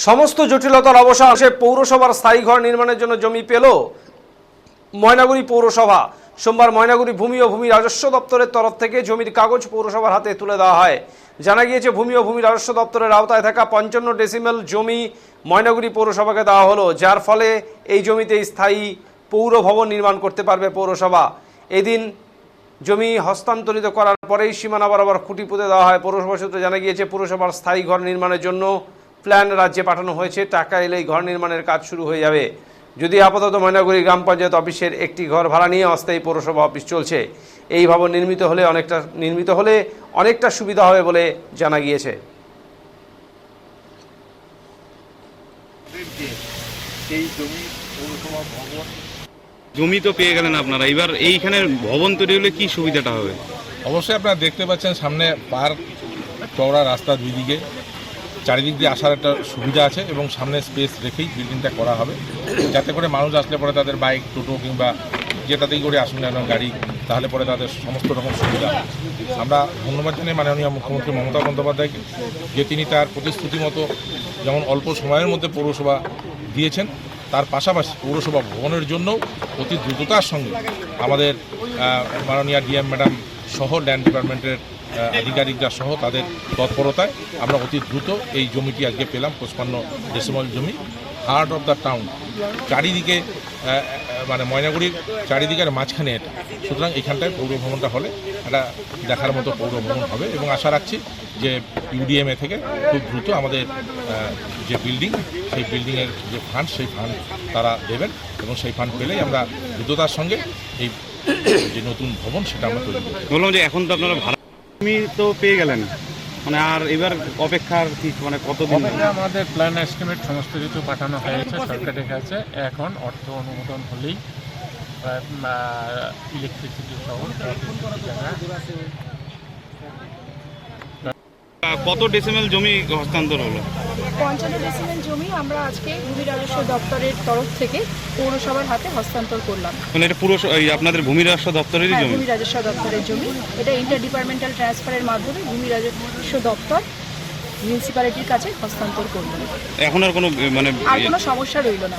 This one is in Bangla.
সমস্ত জটিলতার অবসানে পৌরসভার স্থায়ী ঘর নির্মাণের জন্য জমি পেল ময়নাগুড়ি পৌরসভা। সোমবার ময়নাগুড়ি ভূমি ও ভূমি রাজস্ব দপ্তরের তরফ থেকে জমির কাগজ পৌরসভার হাতে তুলে দেওয়া হয়। জানা গিয়েছে, ভূমি ও ভূমি রাজস্ব দপ্তরের আওতায় থাকা 55 ডেসিমেল জমি ময়নাগুড়ি পৌরসভাকে দেওয়া হলো, যার ফলে এই জমিতে স্থায়ী পৌর ভবন নির্মাণ করতে পারবে পৌরসভা। এদিন জমি হস্তান্তরিত করার পরেই সীমানা বরাবর খুঁটি পুঁতে দেওয়া হয়। পৌরসভা সূত্রে জানা গিয়েছে, পৌরসভার স্থায়ী ঘর নির্মাণের জন্য প্ল্যান রাজ্যে পাঠানো হয়েছে। টাকা এলেই ঘর নির্মাণের কাজ শুরু হয়ে যাবে। যদি আপাতত ময়নাগুড়ি গ্রাম পঞ্চায়েত অফিসের একটি ঘর ভাড়া নিয়ে অস্থায়ী পৌরসভা অফিস চলছে। এই ভবন নির্মিত হলে অনেকটা সুবিধা হবে বলে জানা গিয়েছে। জমি তো পেয়ে গেলেন আপনারা, এবার এইখানে ভবন তৈরি হলে কি সুবিধাটা হবে? অবশ্যই আপনারা দেখতে পাচ্ছেন সামনে পার্ক, চওড়া রাস্তা, দুই দিকে চারিদিক দিয়ে আসার একটা সুবিধা আছে এবং সামনে স্পেস রেখেই বিল্ডিংটা করা হবে, যাতে করে মানুষ আসলে পরে তাদের বাইক, টোটো কিংবা যেটাতেই করে আসুন না গাড়ি, তাহলে পরে তাদের সমস্ত রকম সুবিধা। আমরা ধন্যবাদ জানাই মাননীয় মুখ্যমন্ত্রী মমতা বন্দ্যোপাধ্যায়কে, যে তিনি তার প্রতিশ্রুতি মতো যেমন অল্প সময়ের মধ্যে পৌরসভা দিয়েছেন, তার পাশাপাশি পৌরসভা ভবনের জন্য অতি দ্রুততার সঙ্গে আমাদের মাননীয় ডিএম ম্যাডাম সহ ল্যান্ড ডিপার্টমেন্টের আধিকারিকরা সহ তাদের তৎপরতায় আমরা অতি দ্রুত এই জমিটি আজকে পেলাম। 55 ডেসিমেল জমি, হার্ট অফ দ্য টাউন, চারিদিকে মানে ময়নাগুড়ির চারিদিকের মাঝখানে এটা। সুতরাং এখানটায় পৌর ভবনটা হলে একটা দেখার মতো পৌর ভবন হবে এবং আশা রাখছি যে ইউডিএমএ থেকে খুব দ্রুত আমাদের যে বিল্ডিং, সেই বিল্ডিংয়ের যে ফান্ড, সেই ফান্ড তারা দেবেন এবং সেই ফান্ড পেলেই আমরা দ্রুততার সঙ্গে এই যে নতুন ভবন সেটা আমরা তৈরি করব। বললাম যে এখন তো আপনারা ভাড়া জমি তো পেয়ে গেলেন, মানে আর এবার অপেক্ষার কি, মানে কতদিন? আমাদের প্ল্যান এস্টিমেট সমস্ত কিছু পাঠানো হয়েছে সরকারের কাছে। এখন অর্থ অনুমোদন হলেই ইলেকট্রিসিটি সহ কত ডেসিমেল জমি হস্তান্তর হলো? 55 ডেসিমেল জমি আমরা আজকে ভূমি রাজস্ব দপ্তরের তরফ থেকে পৌরসভার হাতে হস্তান্তর করলাম। মানে এটা পুরো আপনাদের ভূমি রাজস্ব দপ্তরেরই জমি? ভূমি রাজস্ব দপ্তরের জমি। এটা ইন্টার ডিপার্টমেন্টাল ট্রান্সফারের মাধ্যমে ভূমি রাজস্ব দপ্তর মিউনিসিপ্যালিটির কাছে হস্তান্তর করলো। এখন আর কোনো মানে আর কোনো সমস্যা রইল না।